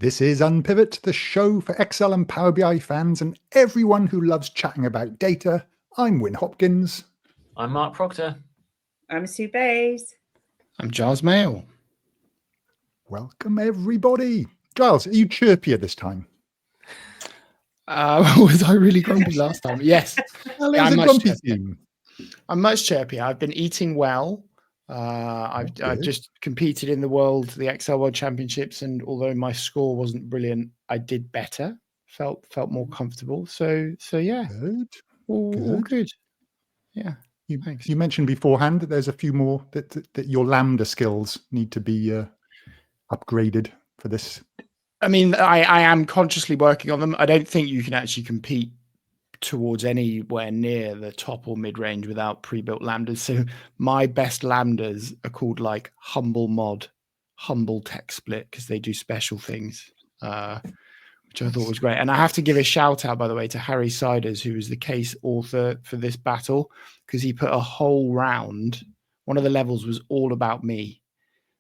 This is Unpivot, the show for Excel and Power BI fans and everyone who loves chatting about data. I'm Win Hopkins. I'm Mark Proctor. I'm Sue Bays. I'm Giles Mail. Welcome, everybody. Giles, are you chirpier this time? Was I really grumpy last time? Yes. Well, Yeah, it's a grumpy theme. I'm much chirpier. I've been eating well. I've just competed in the Excel World Championships, and although my score wasn't brilliant, I did better. Felt more comfortable. So yeah, all good. Yeah. You mentioned beforehand that there's a few more that your Lambda skills need to be upgraded for this. I mean, I am consciously working on them. I don't think you can actually compete towards anywhere near the top or mid-range without pre-built Lambdas. So my best Lambdas are called like Humble Mod, Humble Tech Split, because they do special things, which I thought was great. And I have to give a shout out, by the way, to Harry Siders, who was the case author for this battle, because he put a whole round. One of the levels was all about me.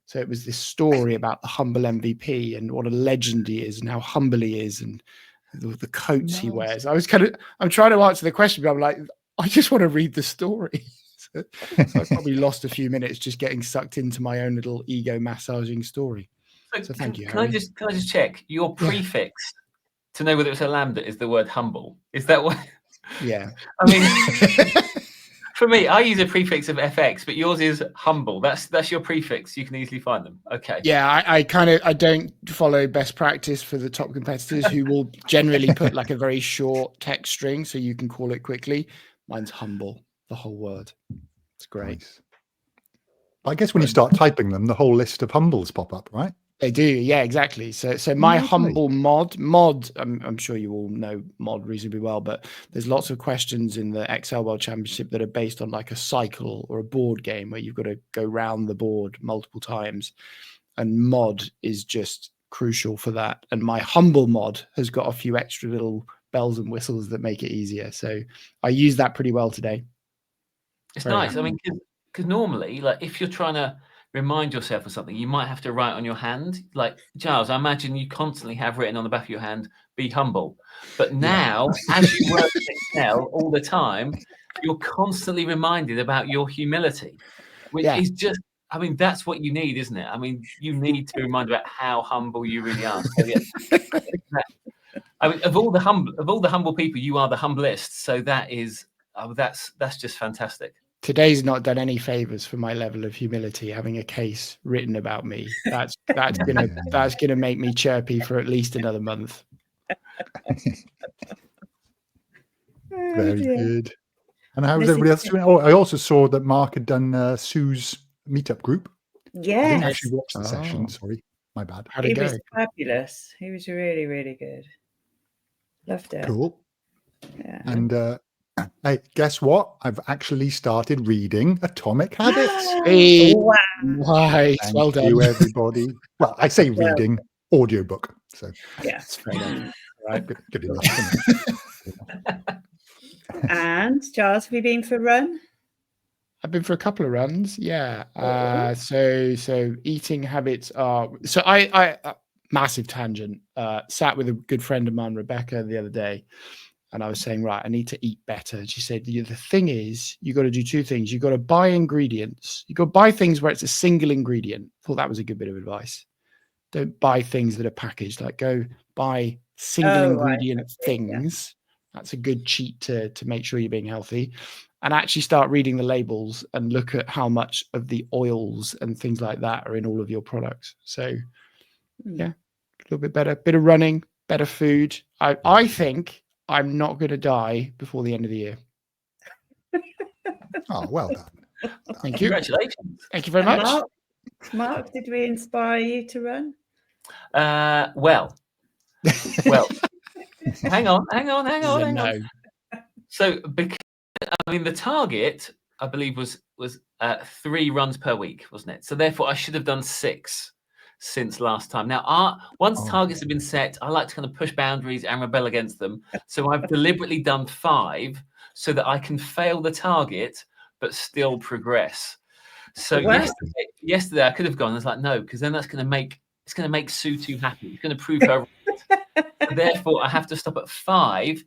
So it was this story about the humble MVP and what a legend he is and how humble he is and the coats he wears. I'm trying to answer the question, but I'm like, I just want to read the story. so I probably lost a few minutes just getting sucked into my own little ego massaging story. So thank you, Harry. Can I just check your prefix to know whether it's a Lambda is the word humble? Is that what? Yeah. I mean, for me, I use a prefix of FX, but yours is humble. That's your prefix. You can easily find them. Okay. Yeah, I don't follow best practice for the top competitors who will generally put like a very short text string so you can call it quickly. Mine's humble, the whole word. It's great. Nice. I guess when you start typing them, the whole list of humbles pop up, right? They do, yeah, exactly. So my humble mod, I'm sure you all know mod reasonably well, but there's lots of questions in the Excel World Championship that are based on like a cycle or a board game where you've got to go round the board multiple times, and mod is just crucial for that. And my humble mod has got a few extra little bells and whistles that make it easier. So I use that pretty well today. It's nice. I mean, because normally, like if you're trying to remind yourself of something, you might have to write on your hand. Like Giles, I imagine you constantly have written on the back of your hand, be humble. But now, as you work in Excel all the time, you're constantly reminded about your humility, which is just, I mean, that's what you need, isn't it? I mean, you need to remind about how humble you really are. So, yeah, I mean, of all the humble people, you are the humblest. So that is, that's just fantastic. Today's not done any favors for my level of humility, having a case written about me. That's gonna make me chirpy for at least another month. Very good. And how was everybody else doing? Oh, I also saw that Mark had done Sue's meetup group. Yeah. I didn't actually watch the session. Sorry, my bad. How'd it go? He was fabulous. He was really, really good. Loved it. Cool. Yeah. And hey, guess what? I've actually started reading Atomic Habits. Hey, Wow. nice. Thank Well done, you, everybody. Well, I say reading, audiobook. So Yeah. That's fair enough. right, good enough. And Giles, have you been for a run? I've been for a couple of runs. Yeah. So eating habits are. So I massive tangent. Sat with a good friend of mine, Rebecca, the other day. And I was saying, right, I need to eat better. And she said, the thing is, you got to do two things. You got to buy ingredients. You got to buy things where it's a single ingredient. I thought that was a good bit of advice. Don't buy things that are packaged. Like go buy single ingredient things. Yeah. That's a good cheat to make sure you're being healthy. And actually start reading the labels and look at how much of the oils and things like that are in all of your products. So yeah, a little bit better. Bit of running, better food. I think I'm not going to die before the end of the year. Oh, well done. Thank you. Congratulations. Thank you very much. Mark, did we inspire you to run? Well, hang on. No. So, because I mean, the target, I believe, was 3 runs per week, wasn't it? So therefore, I should have done 6 since last time. Now, once targets have been set, I like to kind of push boundaries and rebel against them. So I've deliberately done 5 so that I can fail the target but still progress. So yesterday I could have gone. I was like, no, because then that's going to make it's going to make Sue too happy. It's going to prove her right. So therefore, I have to stop at 5.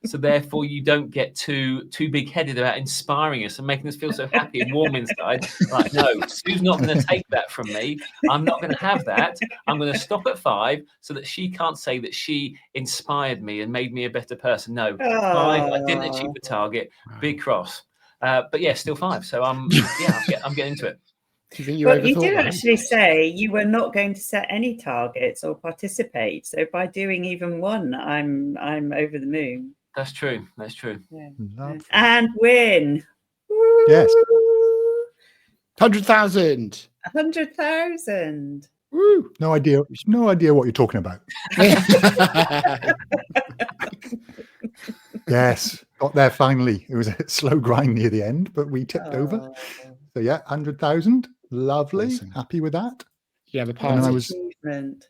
So therefore, you don't get too big-headed about inspiring us and making us feel so happy and warm inside. Like, no, Sue's not going to take that from me. I'm not going to have that. I'm going to stop at 5 so that she can't say that she inspired me and made me a better person. No, 5, I didn't achieve the target. Big cross. But yeah, still 5. So I'm getting into it. Do you think you But you overthought did that? actually say you were not going to set any targets or participate. So by doing even one, I'm over the moon. That's true. That's true. Yeah. Lovely. And win. Yes. 100,000. 100,000. Woo. No idea what you're talking about. Yes, got there finally. It was a slow grind near the end, but we tipped over. So yeah, 100,000. Lovely. Awesome. Happy with that. Yeah, the And then party. I was Achievement.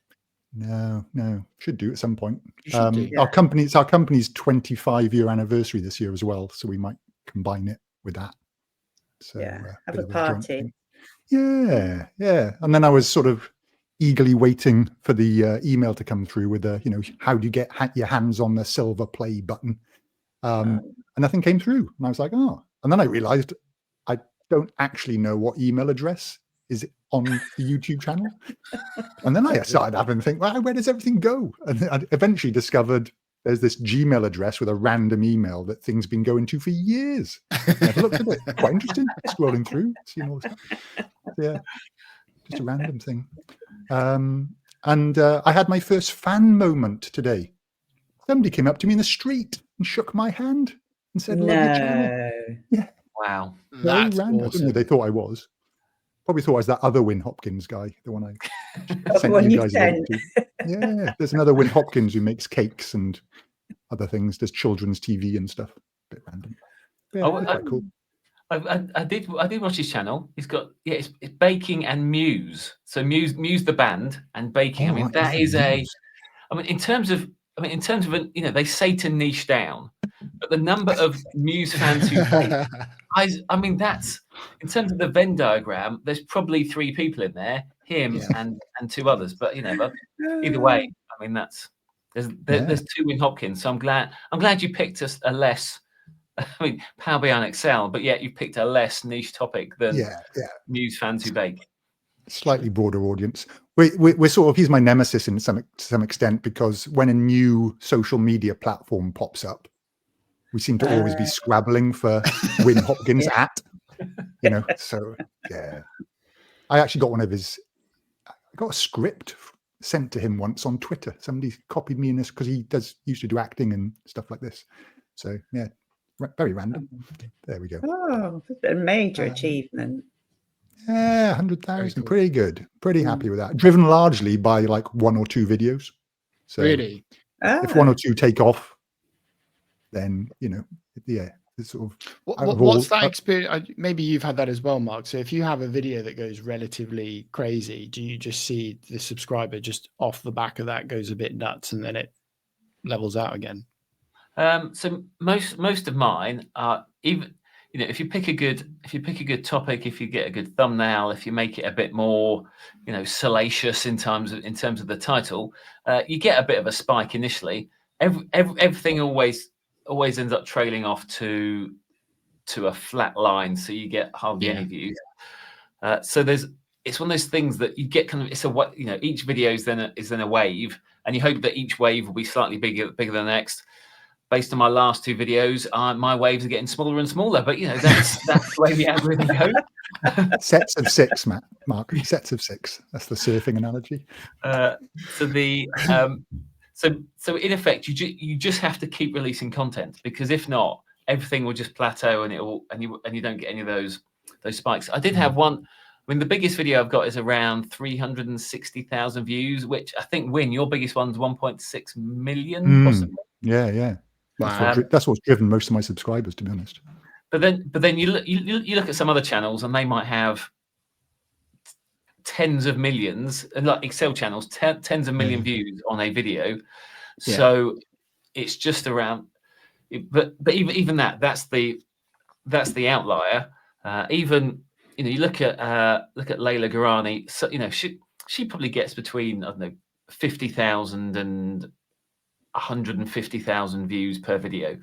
no, should do at some point. You should do. Our company's 25-year anniversary this year as well, so we might combine it with that. So Yeah, have bit a of joint party. thing. Yeah. And then I was sort of eagerly waiting for the email to come through with how do you get your hands on the silver play button? And nothing came through, and I was like, oh. And then I realized I don't actually know what email address is on the YouTube channel. And then I started having to think, well, where does everything go? And then I eventually discovered there's this Gmail address with a random email that thing's been going to for years. I've looked at it. Quite interesting. Scrolling through, seeing all this stuff. Yeah, just a random thing. And I had my first fan moment today. Somebody came up to me in the street and shook my hand and said, "Love your channel." Yeah. Wow. Very That's random. I don't know awesome. who they thought I was. Probably thought I was that other Win Hopkins guy, the one I The sent one you you guys a link sent. to. Yeah, there's another Win Hopkins who makes cakes and other things. There's children's TV and stuff. Bit random. Yeah, quite cool. I did watch his channel. He's got it's baking and Muse. So Muse the band and baking. Oh, I mean right, that yeah, is Muse. in terms of they say to niche down, but the number of Muse fans who bake, I mean that's in terms of the Venn diagram. There's probably 3 people in there, him and 2 others. But but either way, I mean there's 2 Win Hopkins. So I'm glad you picked a less. I mean, Power BI and Excel, but yet you picked a less niche topic than Muse fans who bake. Slightly broader audience. We're sort of, he's my nemesis in to some extent, because when a new social media platform pops up, we seem to always be scrabbling for Win Hopkins at, so yeah. I actually got I got a script sent to him once on Twitter. Somebody copied me in this because he used to do acting and stuff like this. So yeah. Very random. There we go. Oh, that's a major achievement. Yeah, 100,000. Pretty good. Pretty happy with that. Driven largely by like 1 or 2 videos. So Really? if 1 or 2 take off, then it's sort of. What's that experience? Maybe you've had that as well, Mark. So if you have a video that goes relatively crazy, do you just see the subscriber just off the back of that goes a bit nuts and then it levels out again? So most of mine are even if you pick a good topic, if you get a good thumbnail, if you make it a bit more salacious in terms of the title, you get a bit of a spike initially. Everything always ends up trailing off to a flat line, so you get hardly any views. So it's one of those things that you get kind of each video is then a wave, and you hope that each wave will be slightly bigger than the next. Based on my last 2 videos, my waves are getting smaller and smaller, but that's the way the algorithm goes. Sets of 6, Mark. Sets of 6. That's the surfing analogy. So in effect, you just have to keep releasing content, because if not, everything will just plateau and you don't get any of those spikes. I did have one. I mean, the biggest video I've got is around 360,000 views, which I think your biggest one's 1.6 million, possibly. Yeah. That's what's driven most of my subscribers, to be honest. But then you look at some other channels, and they might have tens of millions, and like Excel channels, tens of million views on a video. So it's just around. But even that's the outlier. Even you look at Layla Garani. So she probably gets between, I don't know, 50,000 and 150,000 views per video,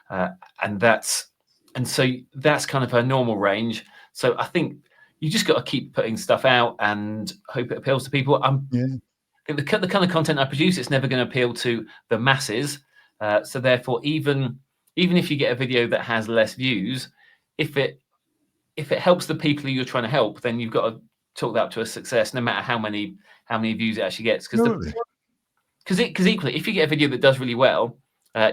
and so that's kind of her normal range. So I think you just got to keep putting stuff out and hope it appeals to people. The kind of content I produce, it's never going to appeal to the masses. So therefore, even if you get a video that has less views, if it helps the people who you're trying to help, then you've got to talk that to a success, no matter how many views it actually gets. Because equally, if you get a video that does really well,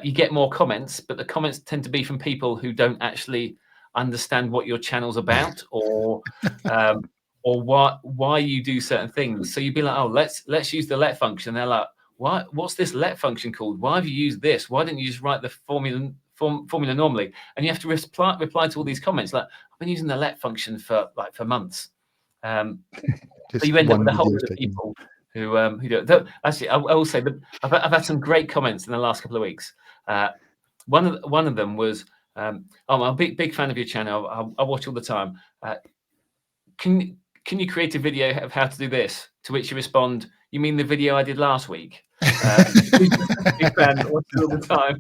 you get more comments, but the comments tend to be from people who don't actually understand what your channel's about, or why you do certain things. So you'd be like, oh, let's use the let function. They're like, what's this let function called? Why have you used this? Why didn't you just write the formula normally? And you have to reply to all these comments like, I've been using the let function for months. So you end up with a whole lot of people who do it. Actually, I will say that I've had some great comments in the last couple of weeks. One of them was, I'm a big fan of your channel. I watch all the time. Can you create a video of how to do this? To which you respond, you mean the video I did last week? Big fan, watch it all the time.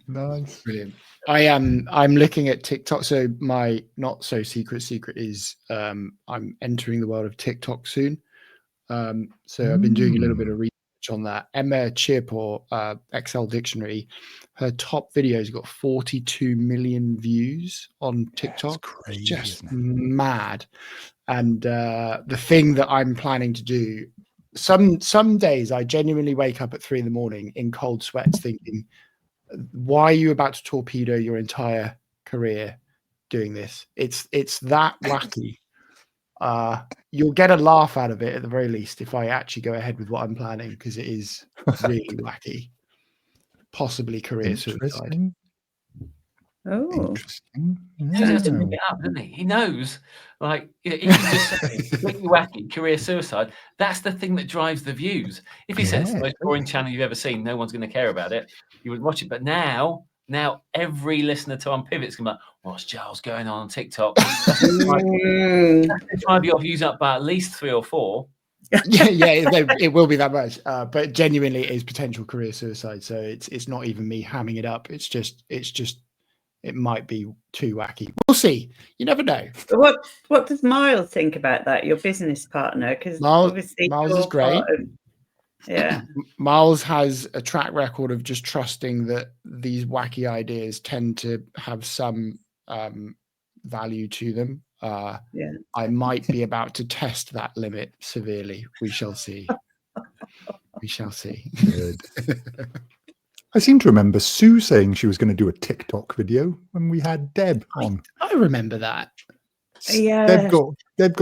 Nice, brilliant. I'm looking at TikTok. So my not so secret is I'm entering the world of TikTok soon. So I've been doing a little bit of research on that. Emma Cheerpaw, Excel Dictionary, her top videos got 42 million views on TikTok. That's crazy, just mad. And the thing that I'm planning to do, some days I genuinely wake up at 3 a.m. in cold sweats thinking, why are you about to torpedo your entire career doing this? It's that wacky. You'll get a laugh out of it at the very least if I actually go ahead with what I'm planning, because it is really wacky. Possibly career suicide. Oh, interesting. He has to make it up, doesn't he? He knows. Like, if you just say really wacky career suicide, that's the thing that drives the views. If he says it's the most boring channel you've ever seen, no one's going to care about it. You would watch it. But now every listener to Unpivot's going to be like, what's Giles going on TikTok? That's going to drive your views up by at least 3 or 4. It will be that much. But genuinely, it is potential career suicide. So it's not even me hamming it up. It's just it might be too wacky. We'll see. You never know. What does Miles think about that? Your business partner, because obviously Miles is great. Yeah, Miles has a track record of just trusting that these wacky ideas tend to have some value to them. I might be about to test that limit severely. We shall see. We shall see. Good. I seem to remember Sue saying she was going to do a TikTok video when we had Deb on. I remember that. Yeah.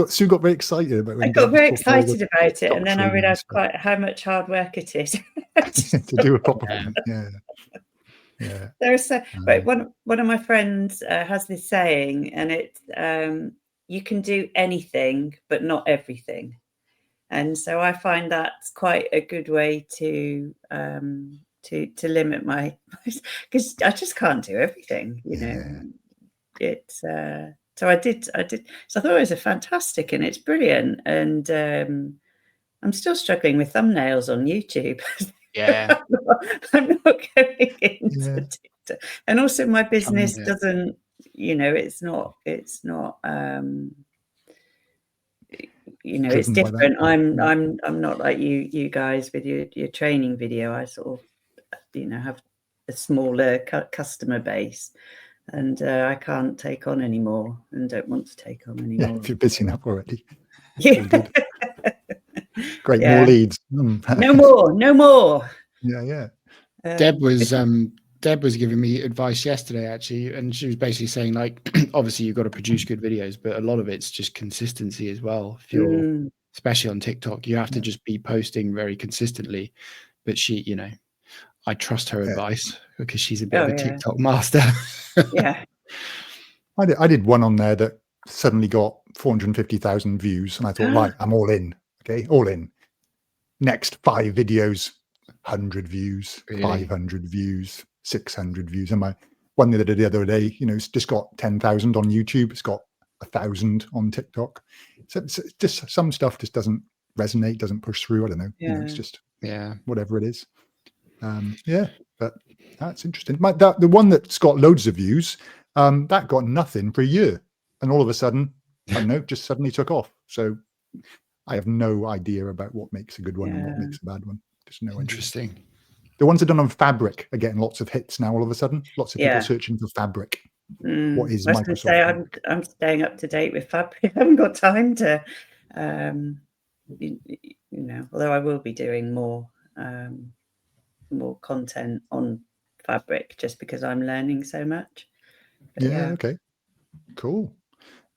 Sue got very excited about it. I got very excited about it, and then I realised quite how much hard work it is to do a proper one. Yeah. There's but one of my friends has this saying, and it's you can do anything but not everything, and so I find that's quite a good way to limit my, because I just can't do everything, you know. It's so I did so I thought it was a fantastic, and it's brilliant, and I'm still struggling with thumbnails on YouTube. Yeah. I'm not going into TikTok. And also my business doesn't, you know, it's not you know, it's different. I'm not like you guys with your training video. I sort of, you know, have a smaller customer base, and I can't take on anymore and don't want to take on anymore. If you're busy enough already. Yeah. Great, more leads. No more. Yeah. Deb was giving me advice yesterday, actually, and she was basically saying, like, obviously you've got to produce good videos, but a lot of it's just consistency as well. If you're, especially on TikTok, you have to just be posting very consistently. But she, you know, I trust her advice because she's a bit of a TikTok master. Yeah. I did one on there that suddenly got 450,000 views, and I thought, right, I'm all in. Okay, all in. Next 5 videos, 100 views, 500 views, 600 views. And my one that I did the other day, you know, it's just got 10,000 on YouTube. It's got 1,000 on TikTok. just some stuff just doesn't resonate, doesn't push through. I don't know. Yeah. It's just Yeah, whatever it is. But that's interesting. The one that's got loads of views, that got nothing for a year, and all of a sudden, I don't know, just suddenly took off. So I have no idea about what makes a good one and what makes a bad one. Just no idea. interesting. The ones that are done on Fabric are getting lots of hits now. All of a sudden, lots of people searching for Fabric. What is I was Microsoft? going to say I'm staying up to date with Fabric. I haven't got time to, although I will be doing more content on Fabric just because I'm learning so much. But Okay, cool.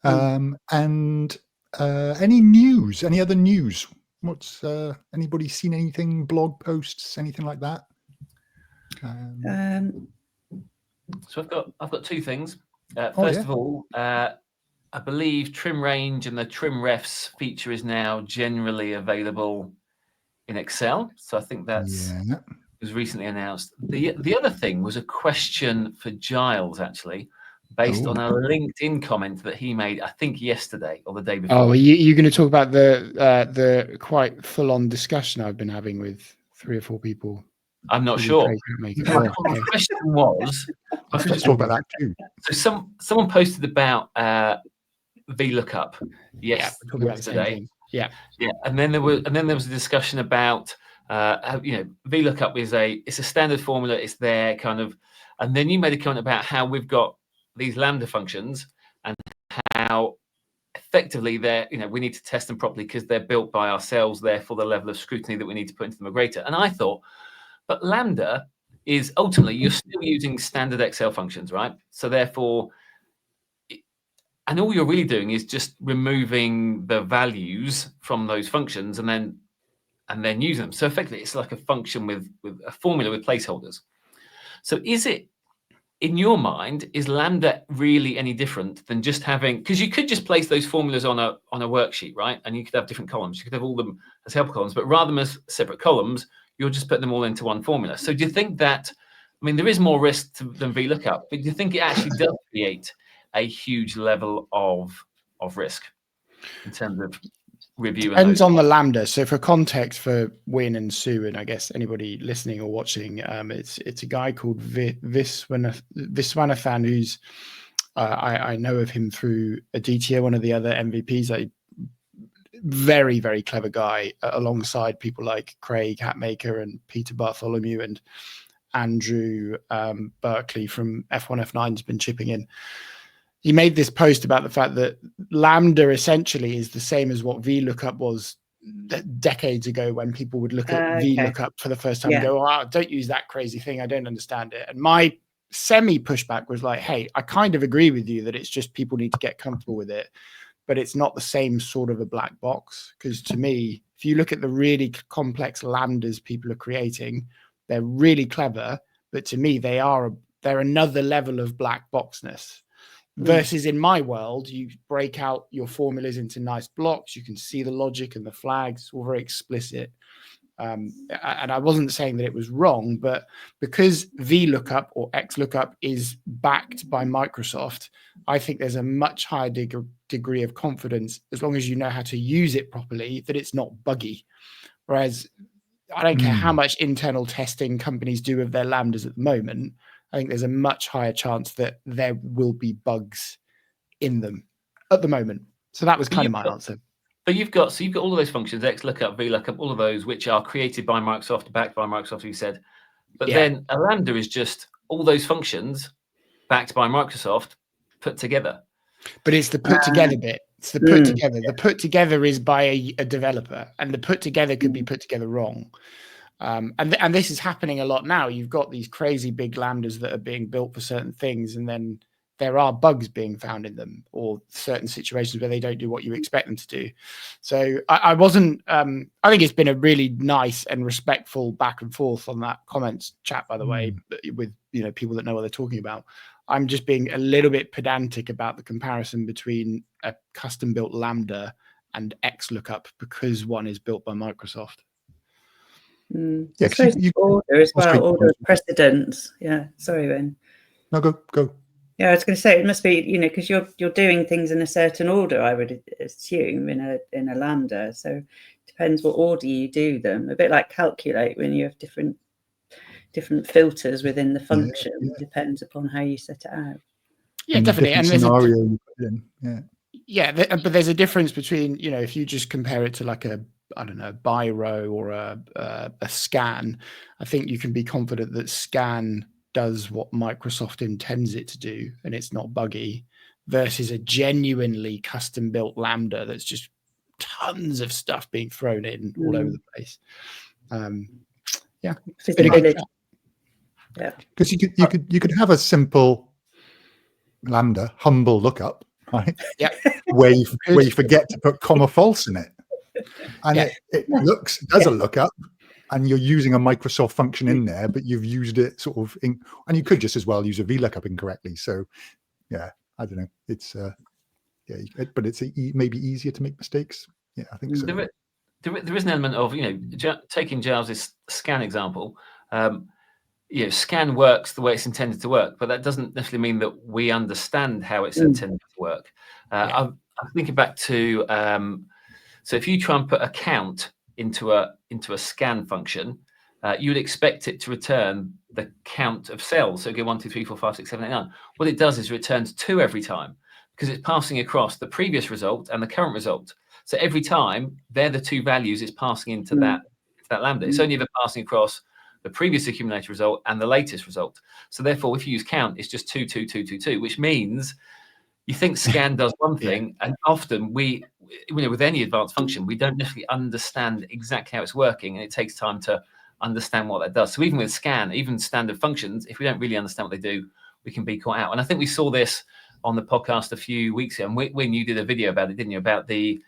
And any news? Any other news? What's anybody seen anything? Blog posts? Anything like that? So I've got two things. First of all, I believe trim range and the trim refs feature is now generally available in Excel. So I think that's was recently announced. The other thing was a question for Giles, actually, based on a LinkedIn comment that he made, I think yesterday or the day before. Oh, are you going to talk about the quite full-on discussion I've been having with 3 or 4 people? I'm not sure. The question was, I was just talk about that too. So someone posted about VLOOKUP yesterday. Yeah, and then there was a discussion about VLOOKUP is it's a standard formula. It's there kind of, and then you made a comment about how we've got these Lambda functions and how effectively we need to test them properly because they're built by ourselves. Therefore, the level of scrutiny that we need to put into them are greater. And I thought, but Lambda is ultimately you're still using standard Excel functions, right? So therefore, and all you're really doing is just removing the values from those functions and then using them. So effectively, it's like a function with a formula with placeholders. So is it, in your mind, is Lambda really any different than just having, because you could just place those formulas on a worksheet, right? And you could have different columns. You could have all them as helper columns, but rather than as separate columns, you're just putting them all into one formula. So do you think that, I mean, there is more risk than VLOOKUP, but do you think it actually does create a huge level of risk in terms of review? Depends on the Lambda. So for context for Win and Sue, and I guess anybody listening or watching, it's a guy called Viswanathan, who's I know of him through Aditya, one of the other MVPs. A very, very clever guy, alongside people like Craig Hatmaker and Peter Bartholomew and Andrew Berkeley from F1 F9 has been chipping in. He made this post about the fact that Lambda essentially is the same as what VLOOKUP was decades ago, when people would look at VLOOKUP for the first time and go, "Oh, don't use that crazy thing. I don't understand it." And my semi pushback was like, "Hey, I kind of agree with you that it's just people need to get comfortable with it, but it's not the same sort of a black box." Because to me, if you look at the really complex Lambdas people are creating, they're really clever, but to me, they're another level of black boxness. Versus in my world, you break out your formulas into nice blocks. You can see the logic and the flags, all very explicit. And I wasn't saying that it was wrong, but because VLOOKUP or XLOOKUP is backed by Microsoft, I think there's a much higher degree of confidence, as long as you know how to use it properly, that it's not buggy. Whereas I don't care how much internal testing companies do of their Lambdas at the moment. I think there's a much higher chance that there will be bugs in them at the moment. So that was kind of my answer. But you've got all of those functions, XLOOKUP, VLOOKUP, all of those, which are created by Microsoft, backed by Microsoft, you said. But then a Lambda is just all those functions backed by Microsoft put together. But it's the put together bit. It's the put together. The put together is by a developer, and the put together could be put together wrong. And this is happening a lot now. You've got these crazy big Lambdas that are being built for certain things, and then there are bugs being found in them, or certain situations where they don't do what you expect them to do. So I wasn't. I think it's been a really nice and respectful back and forth on that comments chat, by the way, with people that know what they're talking about. I'm just being a little bit pedantic about the comparison between a custom built Lambda and XLOOKUP, because one is built by Microsoft. Order as well, order of precedence. Yeah, sorry, Ben. No, go. Yeah, I was going to say it must be, you know, because you're doing things in a certain order, I would assume, in a Lambda. So it depends what order you do them. A bit like calculate, when you have different filters within the function. Yeah. Depends upon how you set it out. Yeah, definitely. And there's scenario you put in. Yeah, but there's a difference between, you know, if you just compare it to like a, I don't know, biro or a scan. I think you can be confident that scan does what Microsoft intends it to do, and it's not buggy, versus a genuinely custom built Lambda that's just tons of stuff being thrown in all over the place. Yeah, yeah, because you could have a simple Lambda humble lookup, right? Yeah, where you forget to put comma false in it, and it does a lookup, and you're using a Microsoft function in there, but you've used it sort of and you could just as well use a VLOOKUP incorrectly. So yeah, I don't know. It's but it's maybe easier to make mistakes. Yeah, I think so. There is an element of, you know, taking Giles's scan example. You know, scan works the way it's intended to work, but that doesn't necessarily mean that we understand how it's intended to work. I'm thinking back to so if you try and put a count into a scan function, you would expect it to return the count of cells. So go 1, 2, 3, 4, 5, 6, 7, 8, 9. What it does is returns 2 every time, because it's passing across the previous result and the current result. So every time they're the 2 values it's passing into that Lambda. It's only ever passing across the previous accumulated result and the latest result. So therefore, if you use count, it's just 2, 2, 2, 2, 2, which means you think scan does one thing, and often we, you know, with any advanced function, we don't necessarily understand exactly how it's working, and it takes time to understand what that does. So even with scan, even standard functions, if we don't really understand what they do, we can be caught out. And I think we saw this on the podcast a few weeks ago, and when you did a video about it, didn't you, about the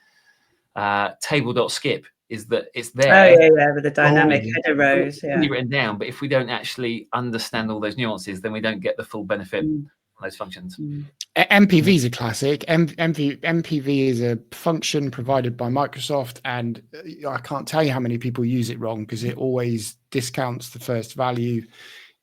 table.skip, is that it's there. Oh yeah, with the dynamic header rows. Yeah, written down, but if we don't actually understand all those nuances, then we don't get the full benefit from those functions. MPV is a classic. MPV is a function provided by Microsoft, and I can't tell you how many people use it wrong, because it always discounts the first value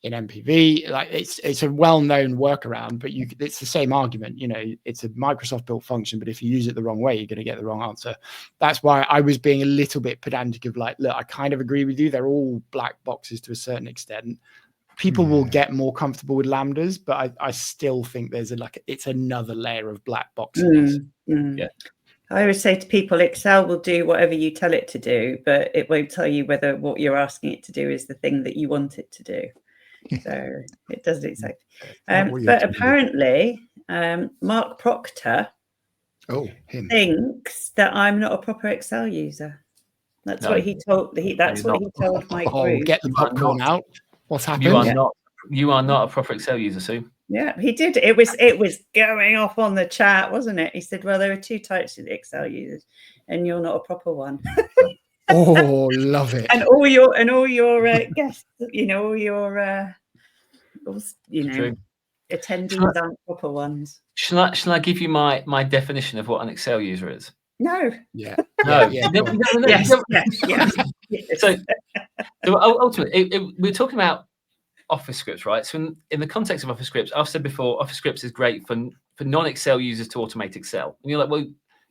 in MPV. Like it's a well-known workaround, but it's the same argument. You know, it's a Microsoft built function, but if you use it the wrong way, you're going to get the wrong answer. That's why I was being a little bit pedantic of like, look, I kind of agree with you. They're all black boxes to a certain extent. People will get more comfortable with Lambdas, but I still think there's it's another layer of black boxes. Yeah. I always say to people, Excel will do whatever you tell it to do, but it won't tell you whether what you're asking it to do is the thing that you want it to do. So it does exactly. But apparently, Mark Proctor thinks that I'm not a proper Excel user. That's what he told. That's what he told my group. Get the popcorn out. What's happened? You are not a proper Excel user, Sue. Yeah, he did. It was going off on the chat, wasn't it? He said, "Well, there are 2 types of Excel users, and you're not a proper one." Oh, love it! And all your guests, you know, all your attendees aren't proper ones. Shall I give you my definition of what an Excel user is? No. Yeah. No. No. Yes. So ultimately, we're talking about Office scripts, right? So in the context of Office scripts, I've said before, Office scripts is great for non-Excel users to automate Excel. And you're like, well,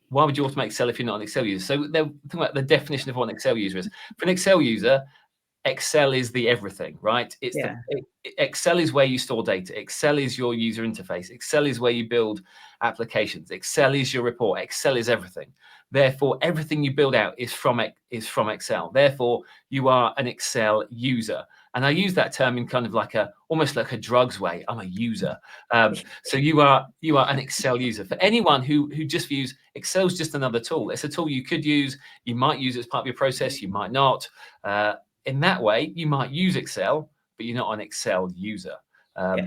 why would you automate Excel if you're not an Excel user? So they're talking about the definition of what an Excel user is. For an Excel user, Excel is the everything, right? Excel is where you store data. Excel is your user interface. Excel is where you build applications. Excel is your report. Excel is everything. Therefore, everything you build out is from Excel. Therefore, you are an Excel user. And I use that term in kind of like almost like a drugs way. I'm a user. So you are an Excel user. For anyone who just views Excel's just another tool. It's a tool you could use. You might use it as part of your process. You might not. In that way, you might use Excel, but you're not an Excel user.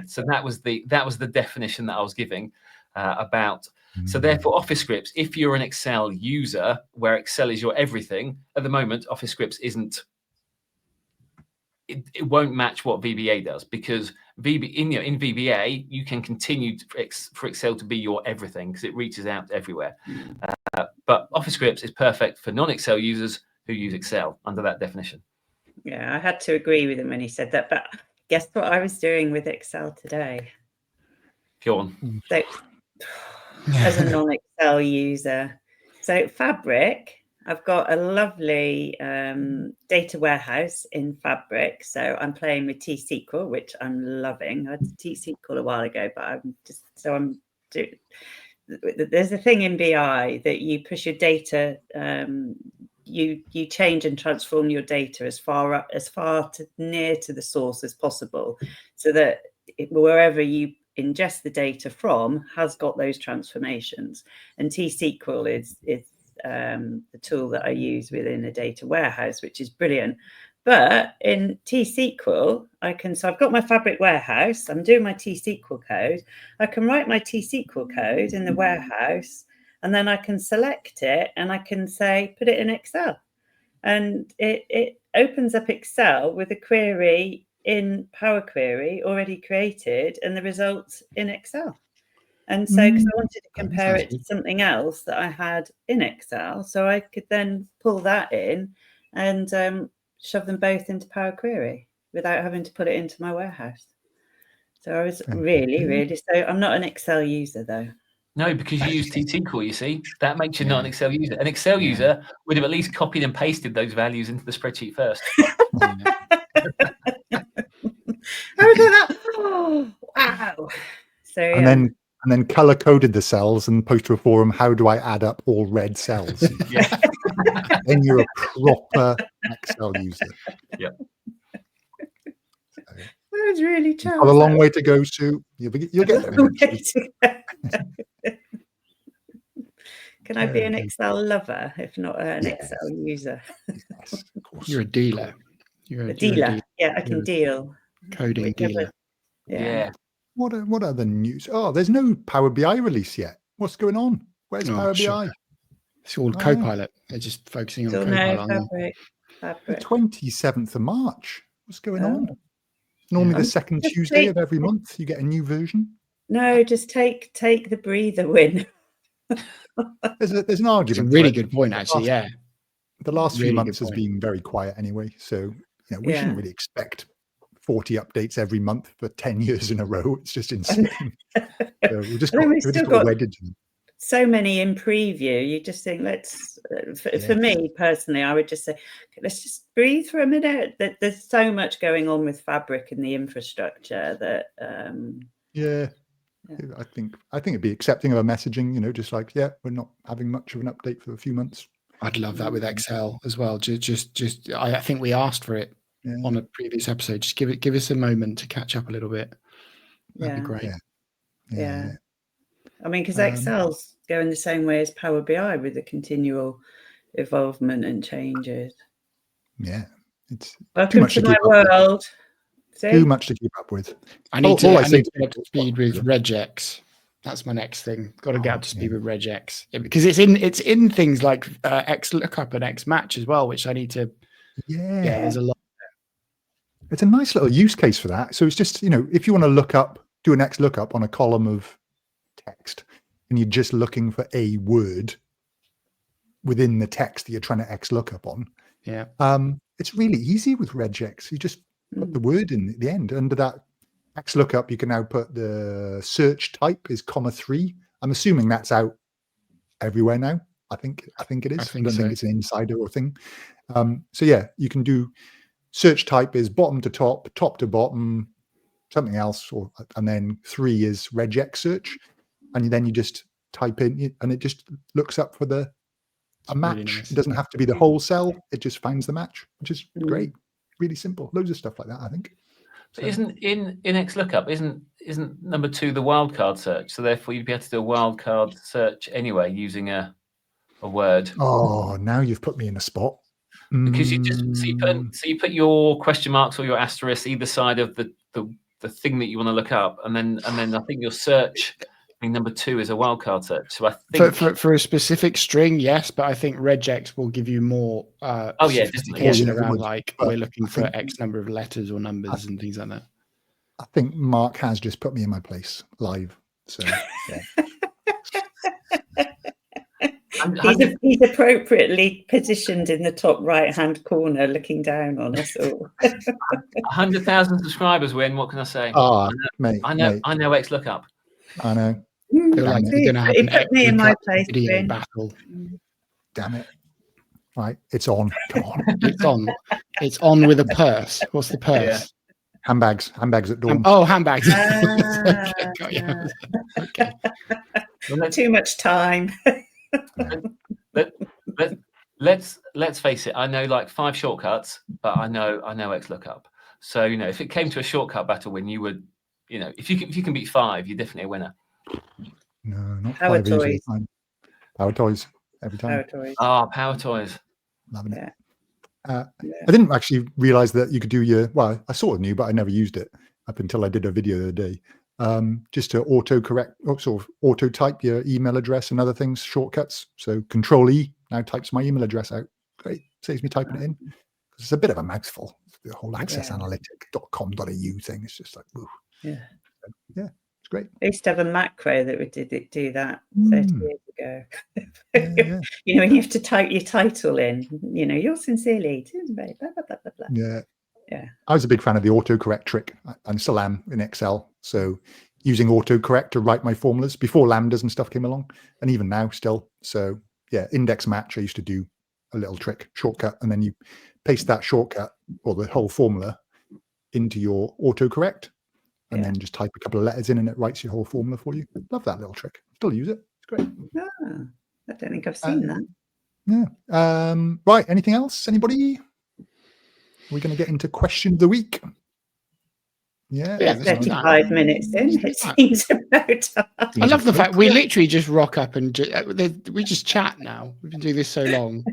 So that was the definition that I was giving about. So therefore, Office scripts, if you're an Excel user where Excel is your everything, at the moment, Office scripts isn't. It won't match what VBA does, because in VBA you can continue for Excel to be your everything because it reaches out everywhere. But Office scripts is perfect for non-Excel users who use Excel under that definition. Yeah, I had to agree with him when he said that. But guess what I was doing with Excel today? Go on. So, as a non-Excel user, so Fabric, I've got a lovely data warehouse in Fabric. So I'm playing with T-SQL, which I'm loving. I did T-SQL a while ago, but there's a thing in BI that you push your data, you change and transform your data as far near to the source as possible, so that wherever you ingest the data from has got those transformations. And T-SQL is the tool that I use within a data warehouse, which is brilliant. But in T-SQL, so I've got my Fabric warehouse, I'm doing my T-SQL code. I can write my T-SQL code in the warehouse, and then I can select it and I can say, put it in Excel. And it opens up Excel with a query in Power Query already created and the results in Excel. And so, because I wanted to compare it to something else that I had in Excel, so I could then pull that in and shove them both into Power Query without having to put it into my warehouse. So I was really, so I'm not an Excel user though. No, because you use T-SQL, you see. That makes you not an Excel user. An Excel user would have at least copied and pasted those values into the spreadsheet first. How did that? Oh, wow. So and then color coded the cells and posted to a forum. How do I add up all red cells? Yeah. Then you're a proper Excel user. Yeah. That was really challenging. Got a long way to go, Sue. You'll get there eventually. Can I be an Excel lover, if not an Excel user? Yes, of course. You're a dealer. You're a dealer. Yeah, I can deal. Coding dealer. Yeah. What other news? Oh, there's no Power BI release yet. What's going on? Where's Power BI? It's all Copilot. They're just focusing on Copilot. The 27th of March. What's going on? Normally the second Tuesday of every month, you get a new version. No, just take the breather win. There's an argument. It's a really good point, actually. The last few months has been very quiet anyway, so we shouldn't really expect 40 updates every month for 10 years in a row. It's just insane. So we're just got wedded to them. So many in preview. You just think, for me personally, I would just say, let's just breathe for a minute. There's so much going on with Fabric and the infrastructure that. I think it'd be accepting of a messaging. Just like we're not having much of an update for a few months. I'd love that with Excel as well. I think we asked for it on a previous episode. Just give us a moment to catch up a little bit. That'd be great. Yeah. I mean, because Excel's going the same way as Power BI with the continual evolvement and changes. Yeah, it's welcome to my world. Too much to keep up with. I need to get up to speed with REGEX. That's my next thing. Got to get up to speed with REGEX because it's in things like XLOOKUP and XMatch as well, which I need to. Yeah, there's a lot. It's a nice little use case for that. So it's just if you want to do an XLOOKUP on a column of text, and you're just looking for a word within the text that you're trying to XLOOKUP on. Yeah. It's really easy with REGEX. You just put the word in at the end. Under that XLOOKUP, you can now put the search type is (3). I'm assuming that's out everywhere now. I think it is. I don't think it's an insider or thing. So you can do search type is bottom to top, top to bottom, something else, and then 3 is REGEX search, and then you just type in, and it just looks up for a match. Really nice. It doesn't have to be the whole cell. It just finds the match, which is great. Really simple. Loads of stuff like that, I think. But isn't in XLOOKUP isn't number 2 the wildcard search? So therefore you'd be able to do a wildcard search anyway using a word. Oh, now you've put me in a spot. Because you put your question marks or your asterisks either side of the thing that you want to look up, and then I think your search. Number 2 is a wildcard search. So I think for a specific string, yes, but I think REGEX will give you more sophistication around we're looking for X number of letters or numbers and things like that. I think Mark has just put me in my place live. So he's appropriately positioned in the top right-hand corner, looking down on us all. 100,000 subscribers, Win. What can I say? Mate, I know XLOOKUP. I know. Feel like you're going to have It put me in my place. video battle. Damn it. Right, it's on. Come on. It's on. It's on with a purse. What's the purse? Yeah. Handbags at dawn. Oh, handbags. Ah, Okay, got you. yeah. Okay. Well, Too much time. let's face it. I know like 5 shortcuts, but I know XLOOKUP. So if it came to a shortcut battle, when you would, if you can beat 5, you're definitely a winner. No, not Power 5 easily. toys. Power toys every time. Power toys. Ah, power toys. Loving it. Yeah. I didn't actually realize that you could do I sort of knew, but I never used it up until I did a video the other day. Just to auto-correct, sort of auto-type your email address and other things, shortcuts. So Control-E now types my email address out. Great. Saves me typing it in. It's a bit of a mouthful. The whole accessanalytic.com.au thing. It's just like, ooh. Yeah. Yeah, it's great. I used to have a macro that would do that 30 years ago. Yeah. When you have to type your title in, yours sincerely, blah, blah, blah, blah, blah. Yeah. Yeah. I was a big fan of the autocorrect trick. I still am in Excel. So using autocorrect to write my formulas before Lambdas and stuff came along, and even now still. So yeah, index match, I used to do a little trick, shortcut, and then you paste that shortcut or the whole formula into your autocorrect, and then just type a couple of letters in and it writes your whole formula for you. Love that little trick. Still use it. It's great. Ah, I don't think I've seen that. Yeah. Right. Anything else? Anybody? We're going to get into question of the week. Yeah. Yeah, 35 minutes in, it seems about time. I love the fact we literally just rock up and we just chat now. We've been doing this so long.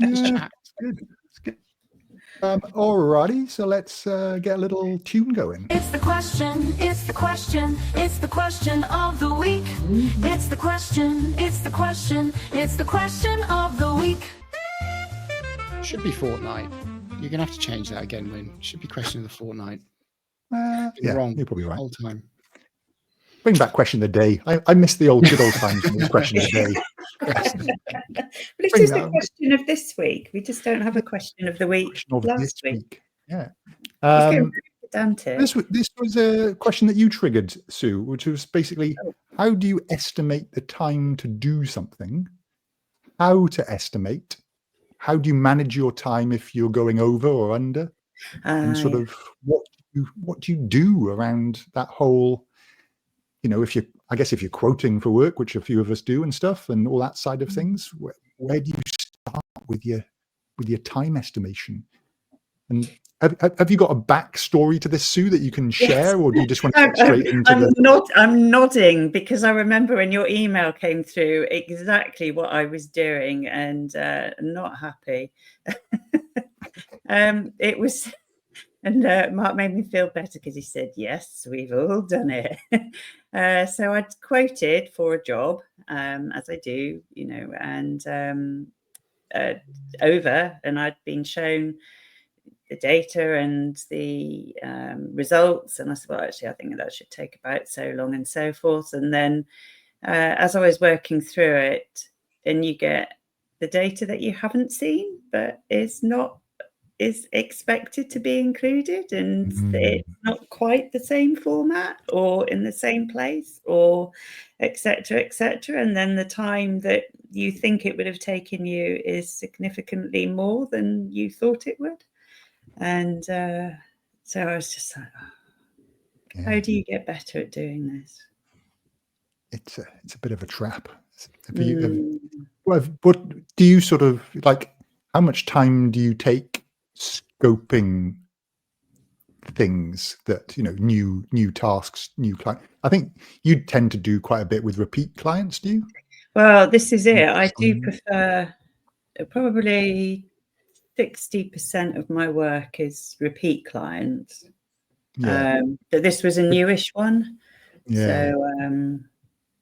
Just chat. Good. It's good. Alrighty, so let's get a little tune going. It's the question, it's the question, it's the question of the week. It's the question, it's the question, it's the question of the week. Should be fortnight. You're going to have to change that again, Win. Should be question of the fortnight. Yeah, wrong. you're probably right. Whole time. Bring back question of the day. I miss the good old times when it was question of the day. But it's just a question of this week. We just don't have a question of the week last week. Yeah. It's getting pedantic. This was a question that you triggered, Sue, which was basically, how do you estimate the time to do something? How to estimate? How do you manage your time if you're going over or under? And sort of what do you do around that whole, if you're quoting for work, which a few of us do and stuff, and all that side of things, where do you start with your time estimation? And have you got a backstory to this, Sue, that you can share, or do you just want to get straight into I'm nodding because I remember when your email came through exactly what I was doing and not happy. It was, and Mark made me feel better because he said, "Yes, we've all done it." So I'd quoted for a job, as I do, and and I'd been shown the data and the results, and I said, well, actually I think that should take about so long and so forth. And then as I was working through it, and you get the data that you haven't seen but is expected to be included, and it's not quite the same format or in the same place, or etc. and then the time that you think it would have taken you is significantly more than you thought it would. And so I was just like, how do you get better at doing this? It's a bit of a trap. What do you sort of like? How much time do you take scoping things that new tasks, new clients? I think you tend to do quite a bit with repeat clients. Do you? Well, this is it. I do prefer probably 60% of my work is repeat clients. But this was a newish one. So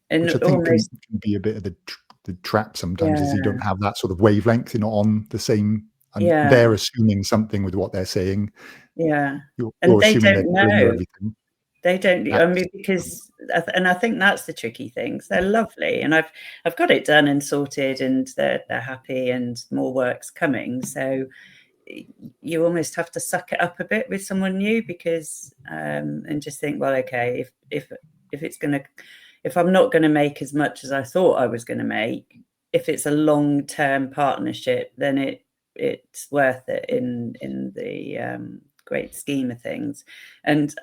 and which I think can be a bit of the trap sometimes, is you don't have that sort of wavelength, you're not on the same, and they're assuming something with what they're saying. You're and they assuming don't know everything. They don't. I mean, because, and I think that's the tricky thing. They're lovely, and I've got it done and sorted, and they're happy, and more work's coming. So you almost have to suck it up a bit with someone new, because and just think, well, okay, if it's going to if I'm not going to make as much as I thought I was going to make, if it's a long-term partnership, then it's worth it in the great scheme of things. And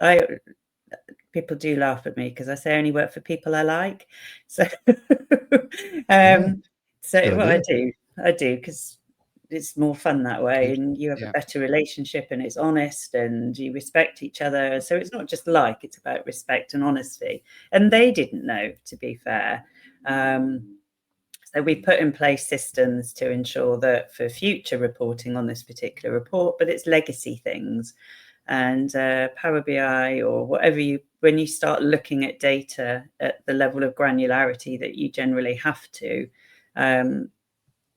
people do laugh at me because I say I only work for people I like. So, so what I do because it's more fun that way, and you have a better relationship, and it's honest, and you respect each other. So it's not just like, it's about respect and honesty. And they didn't know, to be fair. So we put in place systems to ensure that for future reporting on this particular report, but it's legacy things. And Power BI or whatever when you start looking at data at the level of granularity that you generally have to,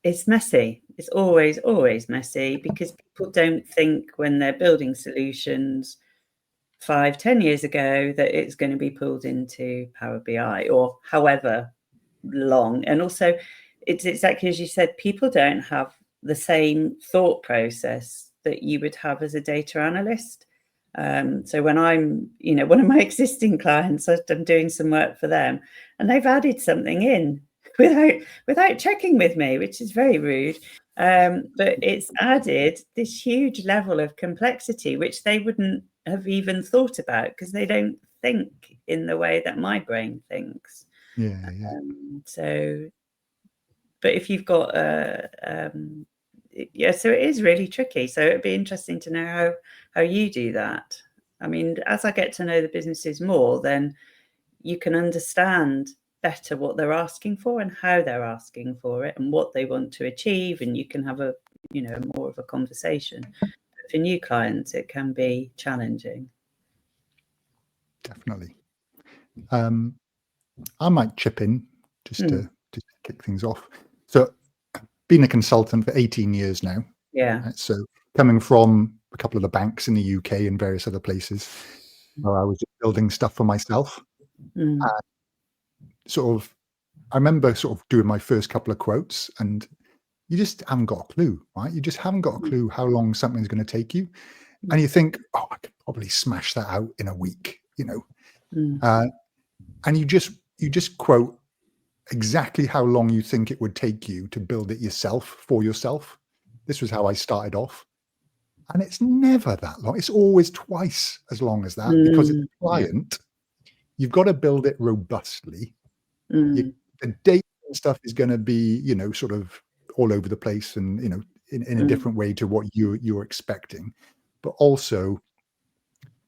it's messy. It's always messy, because people don't think when they're building solutions 5-10 years ago that it's going to be pulled into Power BI or however long. And also, it's exactly as you said, people don't have the same thought process that you would have as a data analyst. So when I'm, one of my existing clients, I'm doing some work for them, and they've added something in without checking with me, which is very rude. But it's added this huge level of complexity, which they wouldn't have even thought about, because they don't think in the way that my brain thinks. So, but if you've got so it is really tricky. So it'd be interesting to know how you do that. I mean, as I get to know the businesses more, then you can understand better what they're asking for and how they're asking for it and what they want to achieve, and you can have a more of a conversation. But for new clients, it can be challenging. Definitely. I might chip in just to kick things off. So, been a consultant for 18 years now. Yeah. So coming from a couple of the banks in the UK and various other places where I was just building stuff for myself. I remember sort of doing my first couple of quotes, and you just haven't got a clue, right? You just haven't got a clue how long something's going to take you. And you think, oh, I could probably smash that out in a week, and you just quote exactly how long you think it would take you to build it yourself for yourself. This was how I started off. And it's never that long. It's always twice as long as that, because it's a client. You've got to build it robustly. The data and stuff is going to be, sort of all over the place, and, in a different way to what you're expecting. But also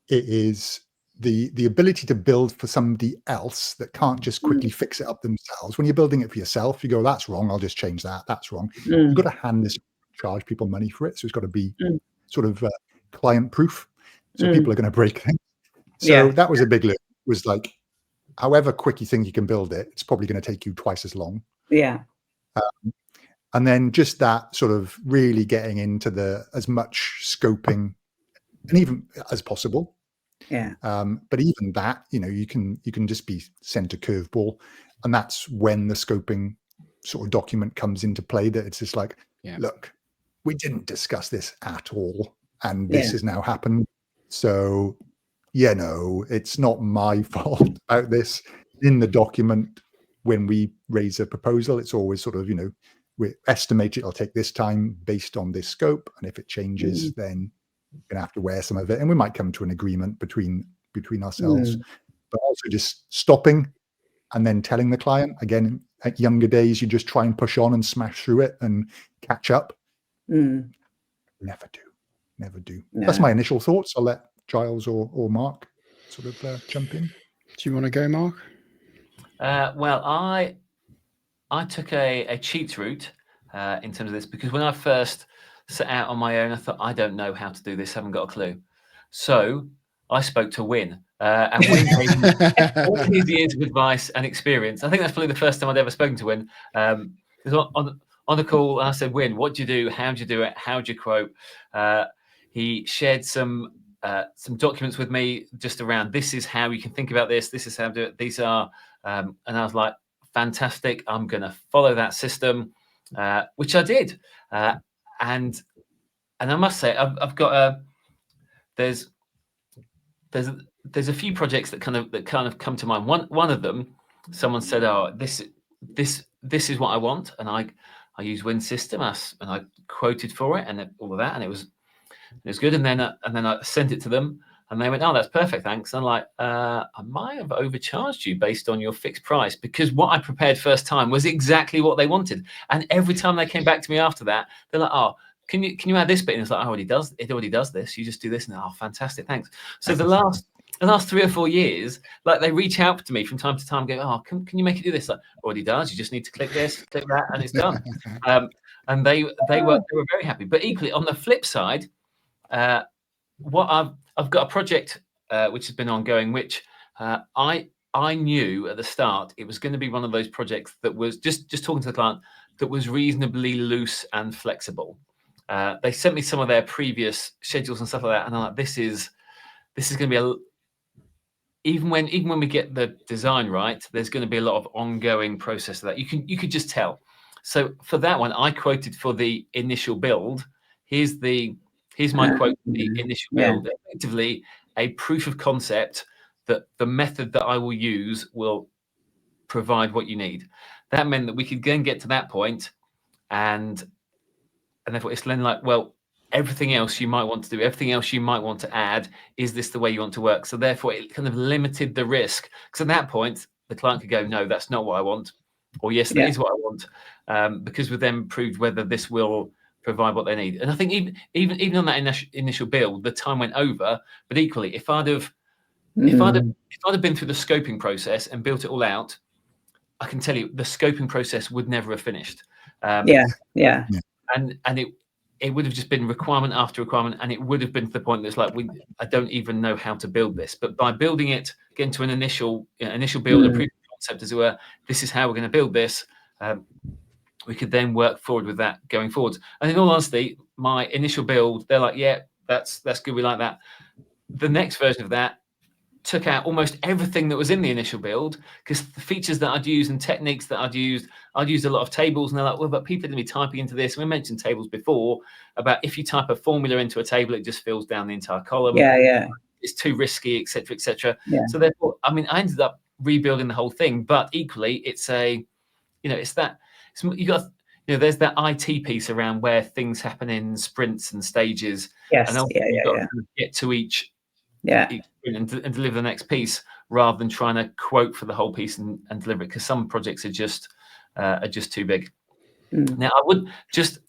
it is the ability to build for somebody else that can't just quickly fix it up themselves. When you're building it for yourself, you go, that's wrong, I'll just change that. That's wrong. You've got to hand this, charge people money for it. So it's got to be sort of client proof. So people are going to break things. So that was a big lift. It was like, however quick you think you can build it, it's probably going to take you twice as long. Yeah. And then just that sort of really getting into as much scoping and even as possible. Yeah. But even that, you can just be sent a curveball, and that's when the scoping sort of document comes into play. That it's just like, look, we didn't discuss this at all, and this has now happened. So, it's not my fault about this. In the document, when we raise a proposal, it's always sort of, we estimate it'll take this time based on this scope, and if it changes, then you're gonna have to wear some of it, and we might come to an agreement between ourselves. But also just stopping and then telling the client. Again, at younger days, you just try and push on and smash through it and catch up. Never do. No. That's my initial thoughts. I'll let Giles or Mark sort of jump in. Do you want to go, Mark? Well, I took a cheat route in terms of this, because when I first set out on my own, I thought, I don't know how to do this, haven't got a clue. So I spoke to Win, and Win gave me all his years of advice and experience. I think that's probably the first time I'd ever spoken to Win. On the call, I said, Win, what do you do? How do you do it? How do you quote? He shared some documents with me just around, this is how you can think about this. This is how to do it. These are, and I was like, fantastic. I'm going to follow that system, which I did. And I must say, I've got there's a few projects that kind of come to mind. One of them someone said, "Oh, this is what I want," and I use Win System and I quoted for it and all of that, and it was good. And then I sent it to them, and they went, "Oh, that's perfect, thanks." And I'm like, I might have overcharged you based on your fixed price, because what I prepared first time was exactly what they wanted. And every time they came back to me after that, they're like, "Oh, can you add this bit?" And it's like, it already does this. You just do this, and oh, fantastic, thanks. So the last 3 or 4 years, like, they reach out to me from time to time, and go, "Oh, can you make it do this?" Like, already does. You just need to click this, click that, and it's done. And they were very happy. But equally, on the flip side, what I've got a project which has been ongoing, which I knew at the start it was going to be one of those projects that was just talking to the client, that was reasonably loose and flexible. They sent me some of their previous schedules and stuff like that, and I'm like, this is going to be even when we get the design right, there's going to be a lot of ongoing process of that. You could just tell. So for that one, I quoted for the initial build. Here's my quote for the initial build. Effectively, a proof of concept that the method that I will use will provide what you need. That meant that we could then get to that point, and therefore it's then like, well, everything else you might want to do, everything else you might want to add, is this the way you want to work? So therefore it kind of limited the risk, because at that point the client could go, "No, that's not what I want," or "Yes, that is what I want," because we've then proved whether this will provide what they need. And I think even on that initial build, the time went over. But equally, if I'd have been through the scoping process and built it all out, I can tell you the scoping process would never have finished. And it would have just been requirement after requirement, and it would have been to the point that's like, I don't even know how to build this. But by building it, getting to an initial build, a proof of concept, as it were, this is how we're going to build this. We could then work forward with that going forward. And in all honesty, my initial build, they're like, "Yeah, that's good. We like that." The next version of that took out almost everything that was in the initial build, because the features that I'd used and techniques that I'd used a lot of tables, and they're like, "Well, but people are going to be typing into this." We mentioned tables before, about if you type a formula into a table, it just fills down the entire column. It's too risky, etc., etc. So therefore, I mean, I ended up rebuilding the whole thing. But equally, it's you got, there's that IT piece around where things happen in sprints and stages, and you've got to get to each sprint and deliver the next piece, rather than trying to quote for the whole piece and deliver it, because some projects are just too big. Now, I would just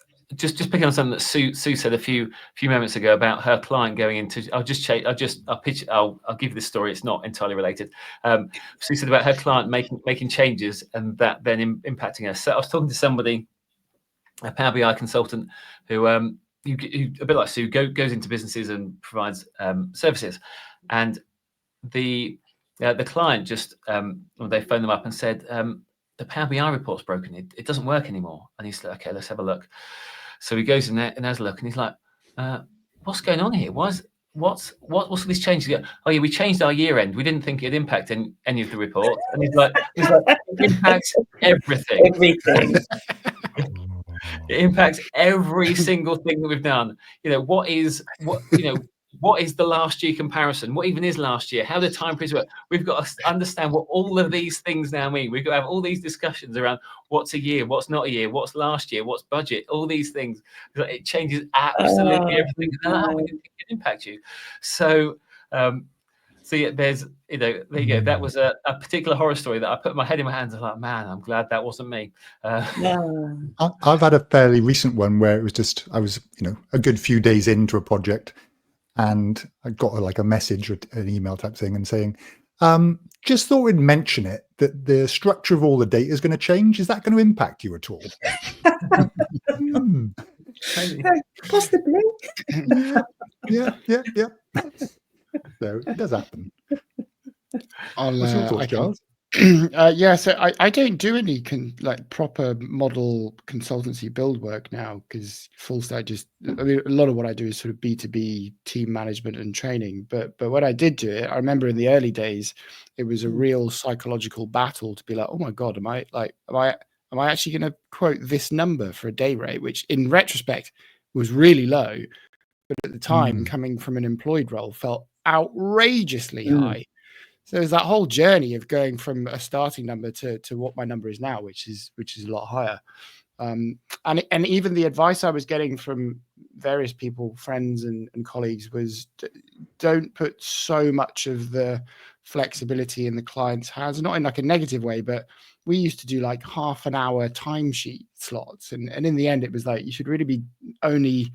picking on something that Sue said a few moments ago about her client going into. I'll give you this story. It's not entirely related. Sue said about her client making changes, and that then impacting her. So I was talking to somebody, a Power BI consultant, who a bit like Sue, goes into businesses and provides services, and the client just they phoned them up and said, "The Power BI report's broken. It doesn't work anymore." And he's like, "Okay, let's have a look." So he goes in there and has a look, and he's like, "What's going on here? What's all these changes?" He goes, "Oh yeah, we changed our year end. We didn't think it'd impact any of the reports." And he's like, "It impacts everything. Everything. It impacts every single thing that we've done. What is the last year comparison? What even is last year? How do time periods work? We've got to understand what all of these things now mean. We've got to have all these discussions around what's a year, what's not a year, what's last year, what's budget, all these things. It changes absolutely everything. And we didn't think it'd impact you." So yeah, there's, there you go. That was a particular horror story that I put my head in my hands. I'm like, man, I'm glad that wasn't me. I've had a fairly recent one where it was I was, a good few days into a project, and I got a message or an email type thing and saying, "Just thought we'd mention it, that the structure of all the data is going to change. Is that going to impact you at all?" Possibly. Yeah. So it does happen. What's your thoughts, Giles? So I don't do any proper model consultancy build work now, because full stack a lot of what I do is sort of B2B team management and training. But when I did do it, I remember in the early days, it was a real psychological battle to be like, "Oh my God, am I actually going to quote this number for a day rate?" Which in retrospect was really low, but at the time, coming from an employed role, felt outrageously high. So there's that whole journey of going from a starting number to what my number is now, which is a lot higher. And even the advice I was getting from various people, friends and colleagues, was don't put so much of the flexibility in the client's hands, not in like a negative way, but we used to do like half an hour timesheet slots. And in the end, it was like, you should really be only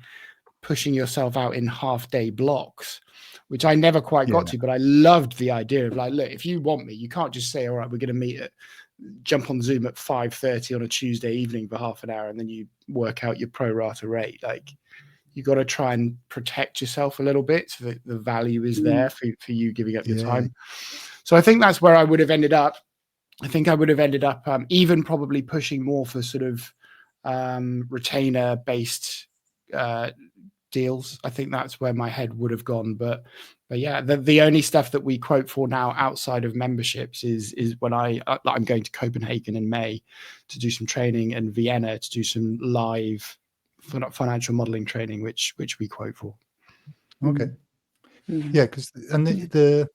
pushing yourself out in half-day blocks, which I never quite got to, but I loved the idea of like, look, if you want me, you can't just say, all right, we're going to meet at jump on Zoom at 5:30 on a Tuesday evening for half an hour, and then you work out your pro rata rate. Like, you got to try and protect yourself a little bit so that the value is there for you giving up your time. So I think that's where I would have ended up. I think I would have ended up even probably pushing more for sort of retainer based deals. I think that's where my head would have gone. But yeah, the only stuff that we quote for now outside of memberships is when I'm going to Copenhagen in May to do some training, and Vienna to do some live financial modeling training, which we quote for. Okay. Yeah, because the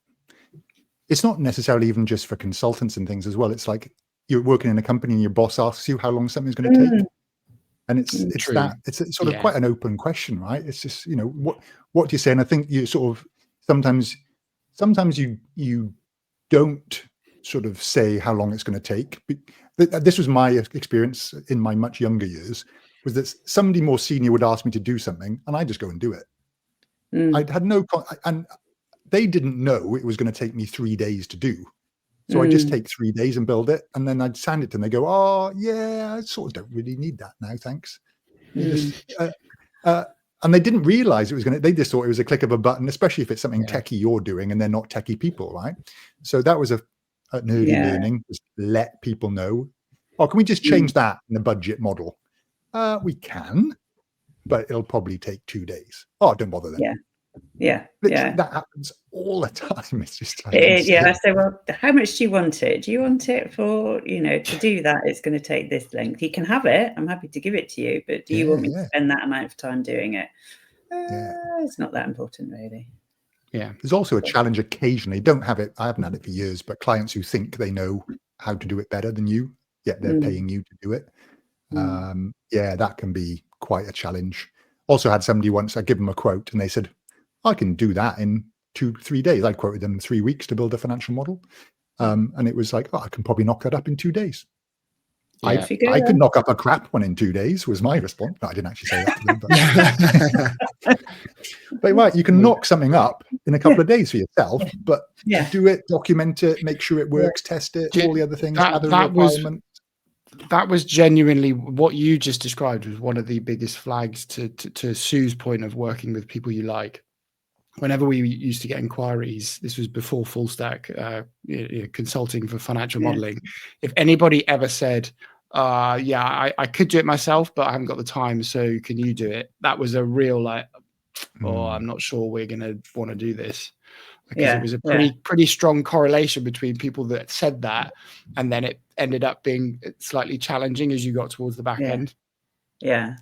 it's not necessarily even just for consultants and things as well. It's like you're working in a company and your boss asks you how long something's going to take. And it's sort of quite an open question, right? It's just, you know, what do you say? And I think you sort of sometimes you don't sort of say how long it's going to take. This was my experience in my much younger years, was that somebody more senior would ask me to do something and I just go and do it. I had and they didn't know it was going to take me 3 days to do. So I just take 3 days and build it, and then I'd send it to them. They go, "Oh, yeah, I sort of don't really need that now, thanks." And they didn't realize it was going to. They just thought it was a click of a button, especially if it's something techie you're doing, and they're not techie people, right? So that was an early learning. Just let people know. Oh, can we just change that in the budget model? We can, but it'll probably take 2 days. Oh, don't bother then. Literally, that happens all the time. It's just like, I say, well, how much do you want it? Do you want it for, you know, to do that? It's going to take this length. You can have it. I'm happy to give it to you, but do you want me to spend that amount of time doing it? It's not that important, really. Yeah, there's also a challenge occasionally. Don't have it. I haven't had it for years, but clients who think they know how to do it better than you, yet they're paying you to do it. That can be quite a challenge. Also had somebody once, I give them a quote and they said, I can do that in 2-3 days. I quoted them 3 weeks to build a financial model. And it was like, I can probably knock that up in 2 days. I could knock up a crap one in 2 days, was my response. No, I didn't actually say that to them. But right, you can knock something up in a couple of days for yourself, but do it, document it, make sure it works, test it, all the other things, that was genuinely what you just described was one of the biggest flags to Sue's point of working with people you like. Whenever we used to get inquiries, this was before full stack consulting for financial modeling. If anybody ever said, I could do it myself, but I haven't got the time, so can you do it? That was a real like, I'm not sure we're going to want to do this. Because it was a pretty strong correlation between people that said that, and then it ended up being slightly challenging as you got towards the back end. I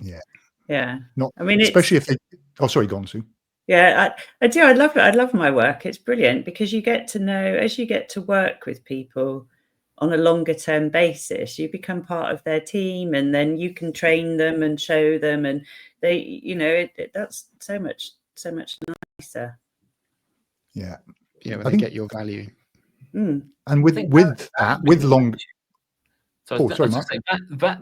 mean, especially if they. Oh, sorry, go on, Sue. Yeah, I do. I love it. I love my work. It's brilliant because you get to know, as you get to work with people on a longer term basis, you become part of their team, and then you can train them and show them, and they, you know, that's so much nicer. Yeah, when they get your value. And with long. Sorry, Mark.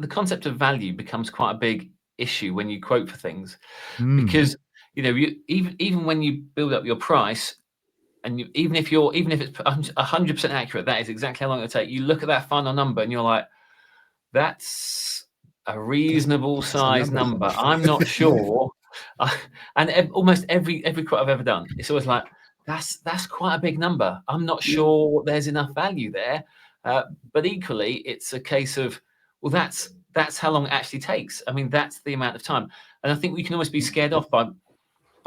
The concept of value becomes quite a big issue when you quote for things, because you know, even when you build up your price, and even if it's 100% accurate, that is exactly how long it'll take. You look at that final number, and you're like, that's a reasonable size number. I'm not sure. And almost every quote I've ever done, it's always like, that's quite a big number. I'm not sure there's enough value there. But equally, it's a case of, well, that's how long it actually takes. I mean, that's the amount of time. And I think we can almost be scared off by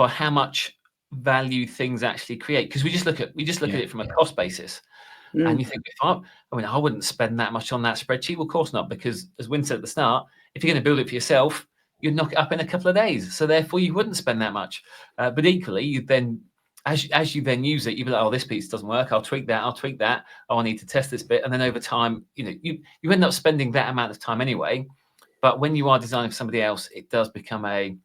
how much value things actually create, because we just look at it from a cost basis. And you think, I wouldn't spend that much on that spreadsheet. Well, of course not, because as Wynne said at the start, if you're going to build it for yourself, you'd knock it up in a couple of days. So therefore, you wouldn't spend that much. But equally, you then as you then use it, you'll be like, oh, this piece doesn't work. I'll tweak that. Oh, I need to test this bit. And then over time, you end up spending that amount of time anyway. But when you are designing for somebody else, it does become a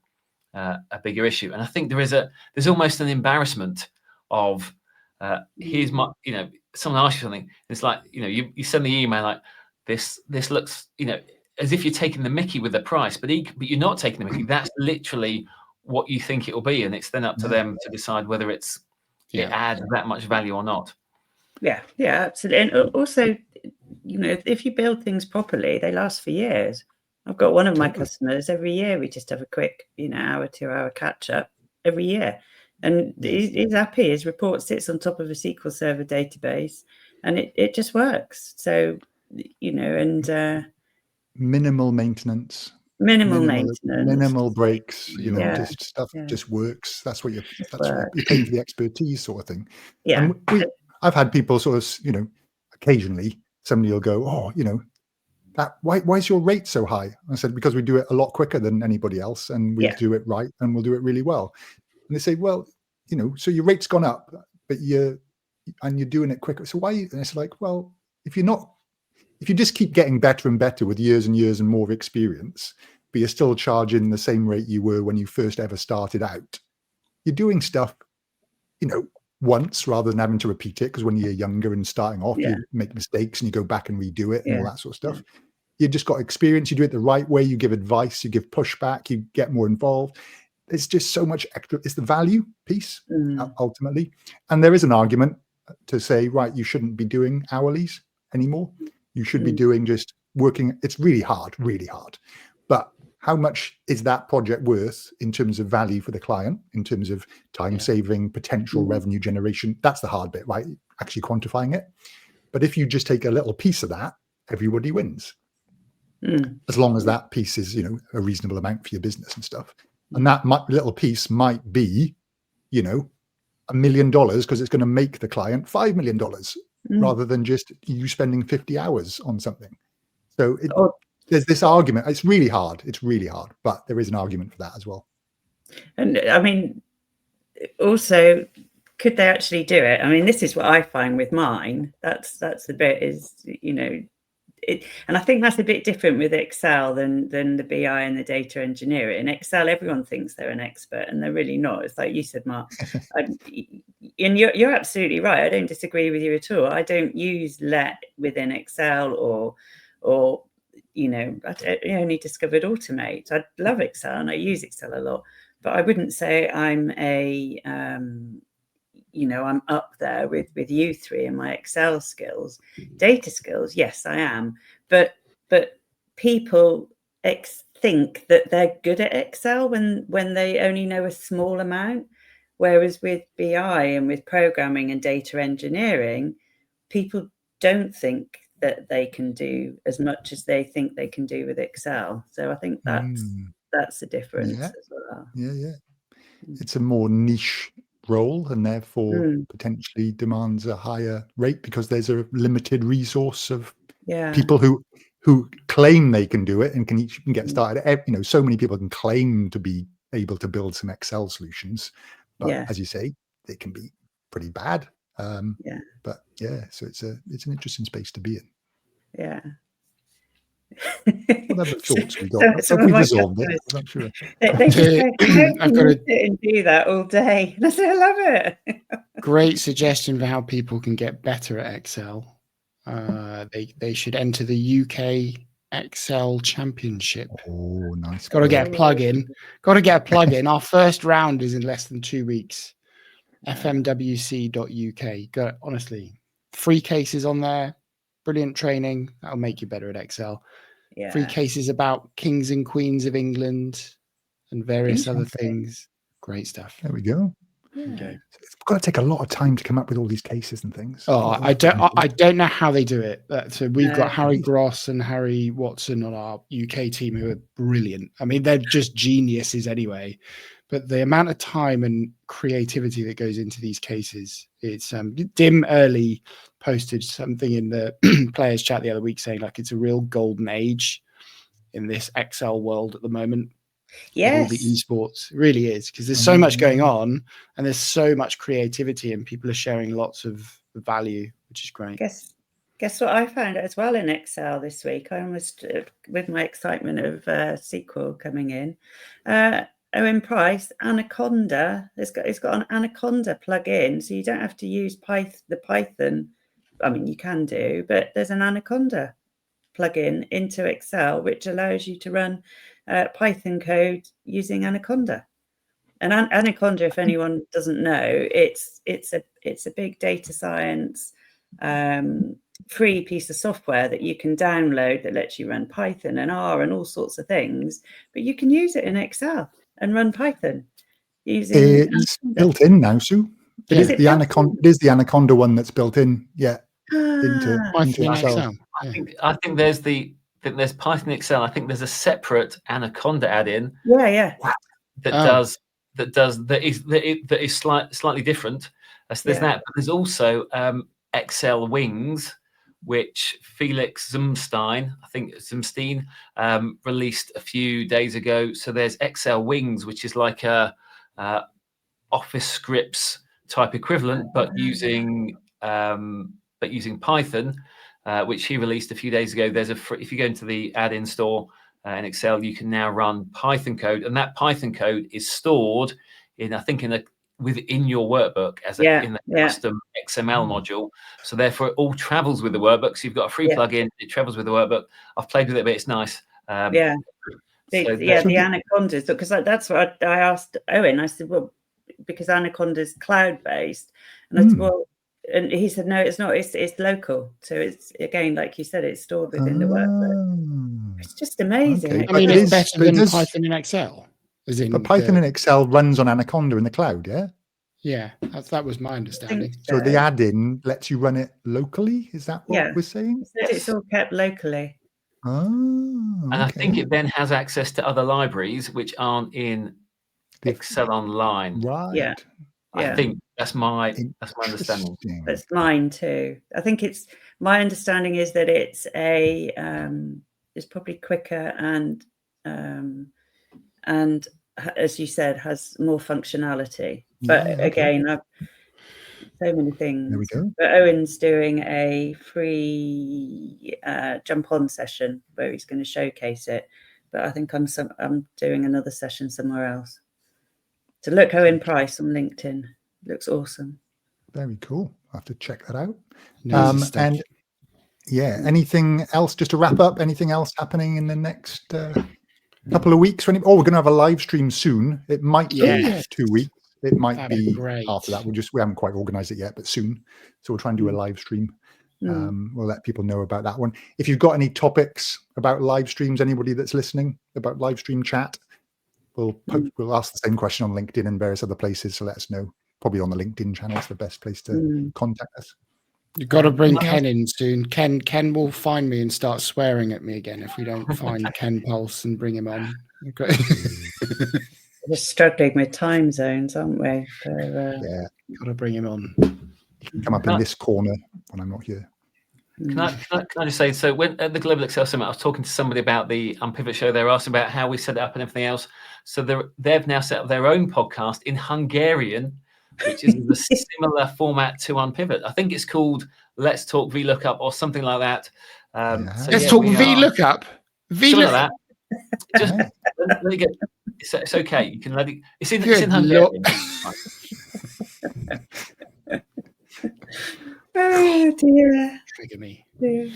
bigger issue. And I think there's almost an embarrassment of here's my, someone asks you something. It's like, you send the email like this looks, as if you're taking the mickey with the price, but you're not taking the mickey. That's literally what you think it will be, and it's then up to them to decide whether it adds that much value or not. Yeah, absolutely. And also, if you build things properly, they last for years. I've got one of my customers every year. We just have a quick, hour, 2 hour catch up every year, and he's happy. His report sits on top of a SQL Server database, and it just works. So, and minimal maintenance. Minimal breaks, just stuff just works. That's what you're paying for, the expertise sort of thing. Yeah. And I've had people sort of, occasionally somebody will go, oh, why is your rate so high? I said, because we do it a lot quicker than anybody else, and we do it right, and we'll do it really well. And they say, well, so your rate's gone up, but you're doing it quicker. So why? And it's like, well, if you just keep getting better and better with years and years and more experience, but you're still charging the same rate you were when you first ever started out, you're doing stuff, once rather than having to repeat it. Because when you're younger and starting off, you make mistakes and you go back and redo it and all that sort of stuff. You just got experience. You do it the right way. You give advice. You give pushback. You get more involved. It's just so much extra. It's the value piece ultimately. And there is an argument to say, right, you shouldn't be doing hourlies anymore. You should be doing just working. It's really hard. But how much is that project worth in terms of value for the client, in terms of time saving, potential revenue generation? That's the hard bit, right? Actually quantifying it. But if you just take a little piece of that, everybody wins. As long as that piece is, a reasonable amount for your business and stuff. And that little piece might be, $1 million, because it's going to make the client $5 million. Rather than just you spending 50 hours on something. So there's this argument. It's really hard, but there is an argument for that as well. And I mean, also, could they actually do it? I mean, this is what I find with mine. That's the bit is, and I think that's a bit different with Excel than the BI and the data engineering. In Excel, everyone thinks they're an expert, and they're really not. It's like you said, Mark. And you're absolutely right. I don't disagree with you at all. I don't use let within Excel or I only discovered automate. I love Excel and I use Excel a lot, but I wouldn't say I'm I'm up there with you three in my Excel skills. Data skills, yes, I am. But people think that they're good at Excel when they only know a small amount. Whereas with BI and with programming and data engineering, people don't think that they can do as much as they think they can do with Excel. So I think that's the difference as well. Yeah. It's a more niche role, and therefore potentially demands a higher rate because there's a limited resource of people who claim they can do it and can get started. So many people can claim to be able to build some Excel solutions. But as you say, they can be pretty bad. But so it's an interesting space to be in. Yeah. What other thoughts we got? We've resolved it. I'm not sure. They just say, I've got to sit and do that all day. And I say, I love it. Great suggestion for how people can get better at Excel. They should enter the UK Excel Championship. Oh, nice. Got to get a plug in. Our first round is in less than 2 weeks. fmwc.uk. Honestly, free cases on there. Brilliant training. That'll make you better at Excel. Yeah. Free cases about kings and queens of England and various other things. Great stuff. There we go. Yeah. It's got to take a lot of time to come up with all these cases and things. Oh, I don't know how they do it. So we've got Harry Gross and Harry Watson on our UK team who are brilliant. I mean, they're just geniuses anyway. But the amount of time and creativity that goes into these cases, it's Dim Early posted something in the players chat the other week saying like it's a real golden age in this Excel world at the moment. all the Yes. esports. It really is, because there's so much going on and there's so much creativity and people are sharing lots of value, which is great. Guess what I found as well in Excel this week? I almost, with my excitement of SQL coming in, Owen Price, Anaconda, it's got an Anaconda plugin, so you don't have to use the Python. I mean, you can do, but there's an Anaconda plugin into Excel, which allows you to run Python code using Anaconda. And Anaconda, if anyone doesn't know, it's a big data science free piece of software that you can download that lets you run Python and R and all sorts of things. But you can use it in Excel and run Python using. It's built in now, Sue. It is the Anaconda. It is the Anaconda one that's built in. Yeah. Into Excel. I think there's Python Excel. I think there's a separate Anaconda add-in. Yeah. That is slightly different. So there's that, but there's also Excel Wings, which Felix Zumstein released a few days ago. So there's Excel Wings, which is like a Office Scripts type equivalent, but using Python, which he released a few days ago. If you go into the add-in store in Excel, you can now run Python code, and that Python code is stored within your workbook in the custom XML module. So therefore, it all travels with the workbook. So you've got a free plugin; it travels with the workbook. I've played with it, but it's nice. The Anacondas, because that's what I asked Owen. I said, well, because Anaconda's cloud-based, and I said, well, and he said, no, it's not. It's local. So it's, again, like you said, it's stored within the workbook. It's just amazing. Okay. I mean, it's better than Python in Excel. But Python and Excel runs on Anaconda in the cloud, yeah? Yeah, that was my understanding. So the add-in lets you run it locally? Is that what we're saying? It's all kept locally. Oh, and I think it then has access to other libraries which aren't in Excel Online. Right. Yeah. I think that's my understanding. That's mine too. I think my understanding is that it's it's probably quicker and as you said, has more functionality. But again, I've so many things. There we go. But Owen's doing a free jump on session where he's going to showcase it. But I think I'm doing another session somewhere else. So look, Owen Price on LinkedIn. Looks awesome. Very cool. I'll have to check that out. And anything else just to wrap up? Anything else happening in the next couple of weeks? We're going to have a live stream soon. It might be 2 weeks. It might be great. After that. We haven't quite organized it yet, but soon. So we'll try and do a live stream. We'll let people know about that one. If you've got any topics about live streams, anybody that's listening about live stream chat, we'll ask the same question on LinkedIn and various other places. So let us know. Probably on the LinkedIn channel is the best place to contact us. You've got to bring Ken in soon. Ken will find me and start swearing at me again if we don't find Ken Pulse and bring him on. Okay. We're struggling with time zones, aren't we? Got to bring him on. Come up in this corner when I'm not here. Can I just say, so when at the Global Excel Summit, I was talking to somebody about the Unpivot show. They were asking about how we set it up and everything else. So they've now set up their own podcast in Hungarian, which is a similar format to Unpivot. I think it's called Let's Talk VLOOKUP or something like that. Let's talk VLOOKUP. VLOOKUP. Like just let it get. It's okay. You can let it. It's in Hungarian. Oh dear. Trigger me. Dear.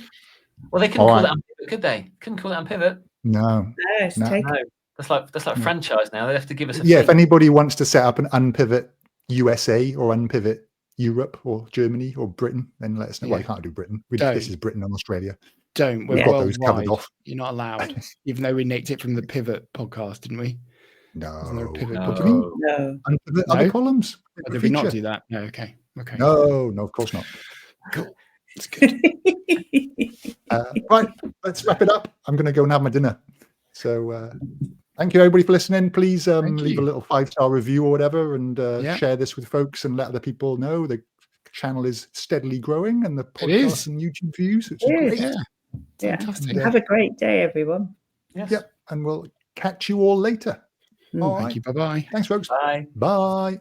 Well, they couldn't call it Unpivot, could they? Couldn't call it Unpivot. No. That's like franchise now. They have to give us a if anybody wants to set up an Unpivot USA or Unpivot Europe or Germany or Britain, then let us know. Well, you can't do Britain. This is Britain and Australia. We've got those covered off. You're not allowed, even though we nicked it from the Pivot podcast, didn't we? No. No. Unpivot other columns. Did we not do that? No. Okay. No, of course not. Cool. It's good. Right, let's wrap it up. I'm going to go and have my dinner. So thank you everybody for listening. Please leave a little 5-star review or whatever, and share this with folks and let other people know the channel is steadily growing and the podcast and YouTube views. It's great. Fantastic. Have a great day, everyone. Yes. Yep, and we'll catch you all later. All Thank right. you. Bye-bye. Thanks, folks. Bye. Bye.